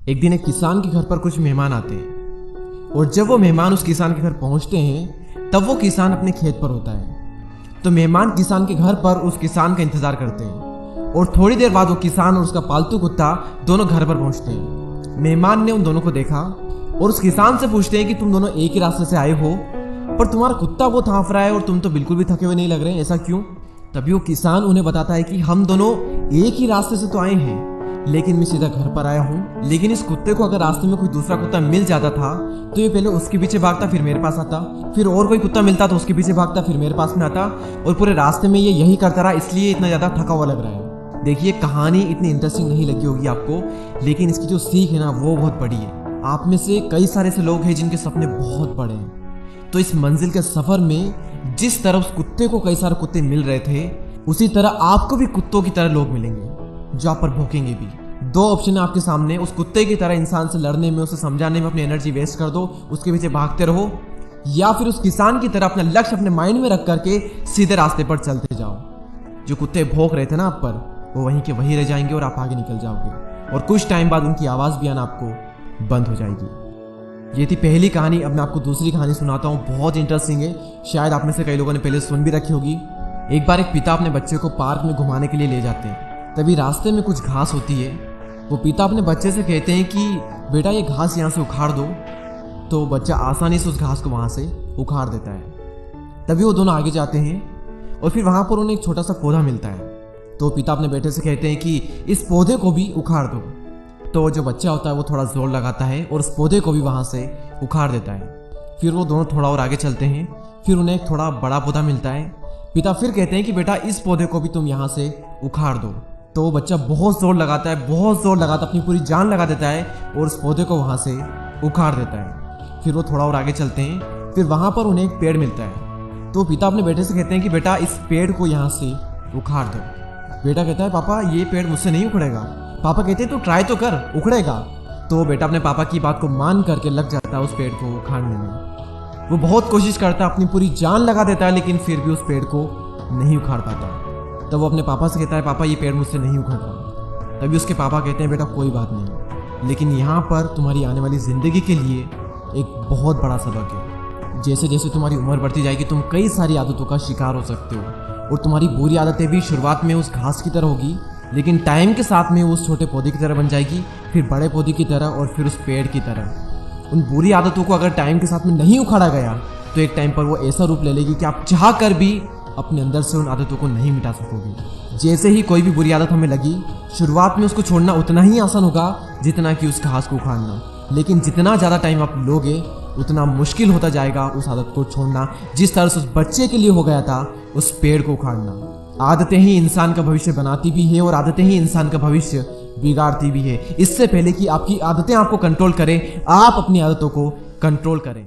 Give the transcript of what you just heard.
एक दिन एक किसान के घर पर कुछ मेहमान आते हैं और जब वो मेहमान उस किसान के घर पहुंचते हैं तब वो किसान अपने खेत पर होता है। तो मेहमान किसान के घर पर उस किसान का इंतजार करते हैं और थोड़ी देर बाद वो किसान और उसका पालतू कुत्ता दोनों घर पर पहुंचते हैं। मेहमान ने उन दोनों को देखा और उस किसान से पूछते हैं कि तुम दोनों एक ही रास्ते से आए हो, पर तुम्हारा कुत्ता बहुत हाँफ रहा है और तुम तो बिल्कुल भी थके हुए नहीं लग रहे हैं, ऐसा क्यों? तभी वो किसान उन्हें बताता है कि हम दोनों एक ही रास्ते से तो आए हैं, लेकिन मैं सीधा घर पर आया हूँ। लेकिन इस कुत्ते को अगर रास्ते में कोई दूसरा कुत्ता मिल जाता था तो ये पहले उसके पीछे भागता, फिर मेरे पास आता, फिर और कोई कुत्ता मिलता तो उसके पीछे भागता, फिर मेरे पास में आता और पूरे रास्ते में ये यही करता रहा, इसलिए इतना ज्यादा थका हुआ लग रहा है। देखिए, कहानी इतनी इंटरेस्टिंग नहीं लगी होगी आपको, लेकिन इसकी जो सीख है ना वो बहुत बड़ी है। आप में से कई सारे ऐसे लोग हैं जिनके सपने बहुत बड़े हैं। तो इस मंजिल के सफर में जिस तरह उस कुत्ते को कई सारे कुत्ते मिल रहे थे, उसी तरह आपको भी कुत्तों की तरह लोग मिलेंगे जो आप पर भौंकेंगे भी। दो ऑप्शन है आपके सामने, उस कुत्ते की तरह इंसान से लड़ने में, उसे समझाने में अपनी एनर्जी वेस्ट कर दो, उसके पीछे भागते रहो, या फिर उस किसान की तरह अपना लक्ष्य अपने माइंड में रख करके सीधे रास्ते पर चलते जाओ। जो कुत्ते भौंक रहे थे ना आप पर, वो वहीं के वहीं रह जाएंगे और आप आगे निकल जाओगे और कुछ टाइम बाद उनकी आवाज़ भी आना आपको बंद हो जाएगी। ये थी पहली कहानी। अब मैं आपको दूसरी कहानी सुनाता हूँ, बहुत इंटरेस्टिंग है। शायद आप में से कई लोगों ने पहले सुन भी रखी होगी। एक बार एक पिता अपने बच्चे को पार्क में घुमाने के लिए ले जाते हैं। तभी रास्ते में कुछ घास होती है। वो पिता अपने बच्चे से कहते हैं कि बेटा ये घास यहाँ से उखाड़ दो। तो बच्चा आसानी से उस घास को वहाँ से उखाड़ देता है। तभी वो दोनों आगे जाते हैं और फिर वहाँ पर उन्हें एक छोटा सा पौधा मिलता है। तो पिता अपने बेटे से कहते हैं कि इस पौधे को भी उखाड़ दो। तो जो बच्चा होता है वो थोड़ा जोर लगाता है और उस पौधे को भी वहाँ से उखाड़ देता है। फिर वो दोनों थोड़ा और आगे चलते हैं। फिर उन्हें एक थोड़ा बड़ा पौधा मिलता है। पिता फिर कहते हैं कि बेटा इस पौधे को भी तुम यहाँ से उखाड़ दो। तो वो बच्चा बहुत जोर लगाता है, बहुत जोर लगाता, अपनी पूरी जान लगा देता है और उस पौधे को वहाँ से उखाड़ देता है। फिर वो थोड़ा और आगे चलते हैं। फिर वहाँ पर उन्हें एक पेड़ मिलता है। तो पिता अपने बेटे से कहते हैं कि बेटा इस पेड़ को यहाँ से उखाड़ दो। बेटा कहता है पापा ये पेड़ मुझसे नहीं उखड़ेगा। पापा कहते हैं तो ट्राई तो कर, उखड़ेगा। तो बेटा अपने पापा की बात को मान करके लग जाता है उस पेड़ को उखाड़ने में। वो बहुत कोशिश करता है, अपनी पूरी जान लगा देता है, लेकिन फिर भी उस पेड़ को नहीं उखाड़ पाता। तब वो अपने पापा से कहता है पापा ये पेड़ मुझसे नहीं उखड़ रहा। तभी उसके पापा कहते हैं बेटा कोई बात नहीं, लेकिन यहाँ पर तुम्हारी आने वाली ज़िंदगी के लिए एक बहुत बड़ा सबक है। जैसे जैसे तुम्हारी उम्र बढ़ती जाएगी तुम कई सारी आदतों का शिकार हो सकते हो और तुम्हारी बुरी आदतें भी शुरुआत में उस घास की तरह होगी, लेकिन टाइम के साथ में उस छोटे पौधे की तरह बन जाएगी, फिर बड़े पौधे की तरह और फिर उस पेड़ की तरह। उन बुरी आदतों को अगर टाइम के साथ में नहीं उखाड़ा गया तो एक टाइम पर वो ऐसा रूप ले लेगी कि आप चाह कर भी अपने अंदर से उन आदतों को नहीं मिटा सकोगे। जैसे ही कोई भी बुरी आदत हमें लगी, शुरुआत में उसको छोड़ना उतना ही आसान होगा जितना कि उस घास को उखाड़ना, लेकिन जितना ज़्यादा टाइम आप लोगे उतना मुश्किल होता जाएगा उस आदत को छोड़ना, जिस तरह से उस बच्चे के लिए हो गया था उस पेड़ को उखाड़ना। आदतें ही इंसान का भविष्य बनाती भी है और आदतें ही इंसान का भविष्य बिगाड़ती भी है। इससे पहले कि आपकी आदतें आपको कंट्रोल करें, आप अपनी आदतों को कंट्रोल करें।